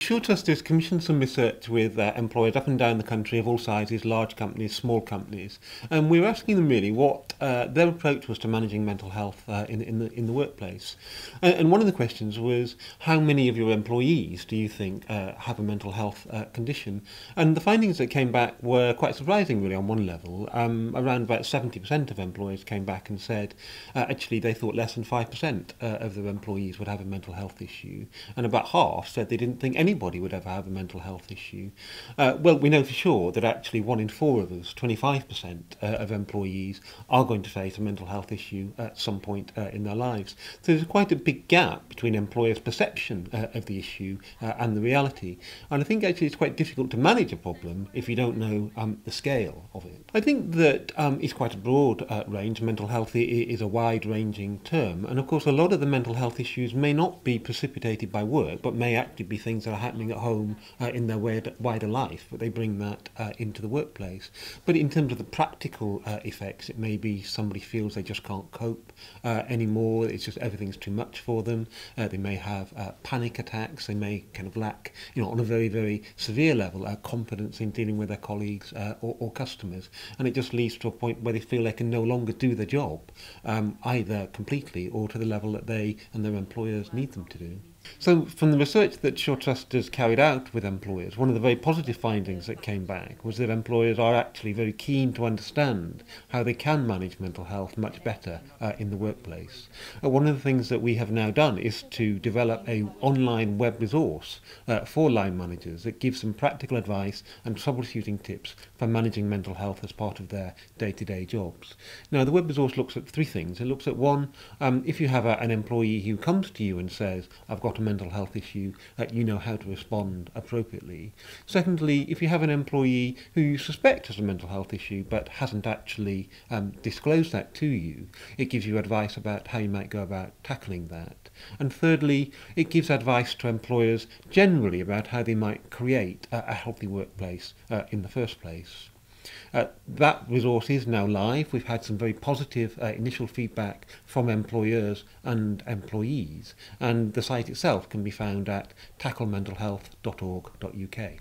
Short Trust has commissioned some research with employers up and down the country of all sizes, large companies, small companies, and we were asking them really what their approach was to managing mental health in the workplace. And one of the questions was, how many of your employees do you think have a mental health condition? And the findings that came back were quite surprising really on one level. Around about 70% of employers came back and said actually they thought less than 5% of their employees would have a mental health issue, and about half said they didn't think anybody would ever have a mental health issue. Well, we know for sure that actually 1 in 4 of us, 25% of employees, are going to face a mental health issue at some point in their lives. So there's quite a big gap between employers' perception of the issue and the reality. And I think actually it's quite difficult to manage a problem if you don't know the scale of it. I think that it's quite a broad range. Mental health is a wide-ranging term. And of course, a lot of the mental health issues may not be precipitated by work, but may actually be things that are happening at home in their wider life, but they bring that into the workplace. But in terms of the practical effects, it may be somebody feels they just can't cope anymore, it's just everything's too much for them. They may have panic attacks, they may kind of lack, on a very, very severe level, confidence in dealing with their colleagues or customers. And it just leads to a point where they feel they can no longer do the job, either completely or to the level that they and their employers need them to do. So from the research that Short Trust has carried out with employers, one of the very positive findings that came back was that employers are actually very keen to understand how they can manage mental health much better in the workplace. One of the things that we have now done is to develop an online web resource for line managers that gives them practical advice and troubleshooting tips for managing mental health as part of their day-to-day jobs. Now, the web resource looks at 3 things. It looks at one, if you have an employee who comes to you and says, I've got a mental health issue, you know how to respond appropriately. Secondly, if you have an employee who you suspect has a mental health issue but hasn't actually disclosed that to you, it gives you advice about how you might go about tackling that. And thirdly, it gives advice to employers generally about how they might create a healthy workplace in the first place. That resource is now live. We've had some very positive initial feedback from employers and employees, and the site itself can be found at tacklementalhealth.org.uk.